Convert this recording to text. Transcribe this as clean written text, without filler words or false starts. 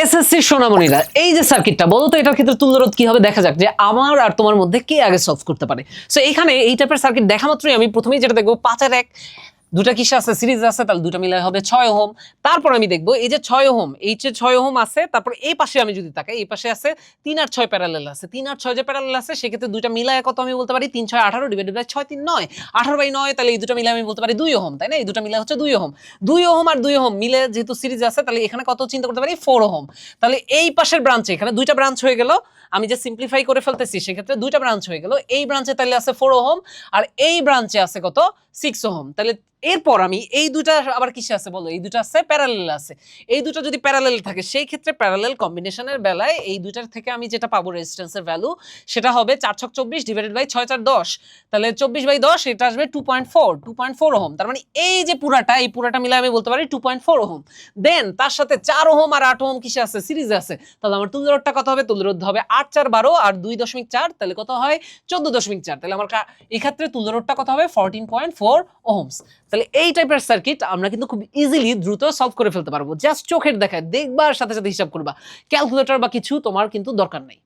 SSC সোনামণিরা, এই যে সার্কিটটা বলো তো এটার ক্ষেত্রে তুল্যরোধ কি হবে দেখা যাক যে আমার আর তোমার মধ্যে কে আগে সলভ করতে পারে। সো এখানে এই টাইপের সার্কিট দেখা মাত্রই আমি প্রথমেই যেটা দেখবো 5 আর 1 দুটা কিসে আছে, সিরিজ আছে, তাহলে দুটা মিলাই হবে 6 ওহম। তারপর আমি দেখবো এই যে 6 ওহম, এই যে 6 ওহম আছে, তারপর এই পাশে আমি যদি তাকাই এই পাশে আছে 3 আর 6 প্যারালাল আছে, 3 আর 6 যে প্যারালাল আছে সেক্ষেত্রে দুইটা মিলায় কত আমি বলতে পারি 3 6 18 ডিভাইডেড বাই 6 3 9 18/9, তাহলে এই দুটো মিলে আমি বলতে পারি 2 ওহম, তাই না? এই দুটো মিলে হচ্ছে 2 ওহম। 2 ওহম আর 2 ওহম মিলে যেহেতু সিরিজ আছে তাহলে এখানে কত চিন্তা করতে পারি 4 ওহম। তাহলে এই পাশের ব্রাঞ্চে এখানে দুইটা ব্রাঞ্চ হয়ে গেল, আমি যে সিম্পলিফাই করে ফেলতেছি সেক্ষেত্রে দুইটা ব্রাঞ্চ হয়ে গেল। এই ব্রাঞ্চে তাহলে আছে 4 ওহম আর এই ব্রাঞ্চে আছে কত 6 ওহম। তাহলে এরপর আমি এই দুটা আবার কিসে আছে বলো, এই দুটো আছে প্যারালাল আছে। এই দুটো যদি প্যারালাল থাকে সেই ক্ষেত্রে প্যারালাল কম্বিনেশনের বেলায় এই দুটার থেকে আমি যেটা পাবো রেজিস্ট্যান্সের ভ্যালু সেটা হবে 4 6 24 ডিভাইডেড বাই 6 4 10, তাহলে 24/10 এটা আসবে 2.4 ওহম। তার মানে এই যে এই পুরাটা মিলে আমি বলতে পারি 2.4 ওহম। দেন তার সাথে 4 ওহম আর 8 ওহম কিসে আছে, সিরিজে আছে। তাহলে আমার তুল্যরোধটা কত হবে, তুল্যরোধ হবে 8 4 12 আর 2.4, তাহলে কত হয় 14.4। তাহলে আমার এই ক্ষেত্রে তুল্যরোধটা কত হবে 14.4 ওহমস। তাহলে এই টাইপের সার্কিট আমরা কিন্তু খুব ইজিলি দ্রুত সলভ করে ফেলতে পারবো, জাস্ট চোখের দেখায় দেখবার সাথে সাথে হিসাব করবা, ক্যালকুলেটর বা কিছু তোমার কিন্তু দরকার নাই।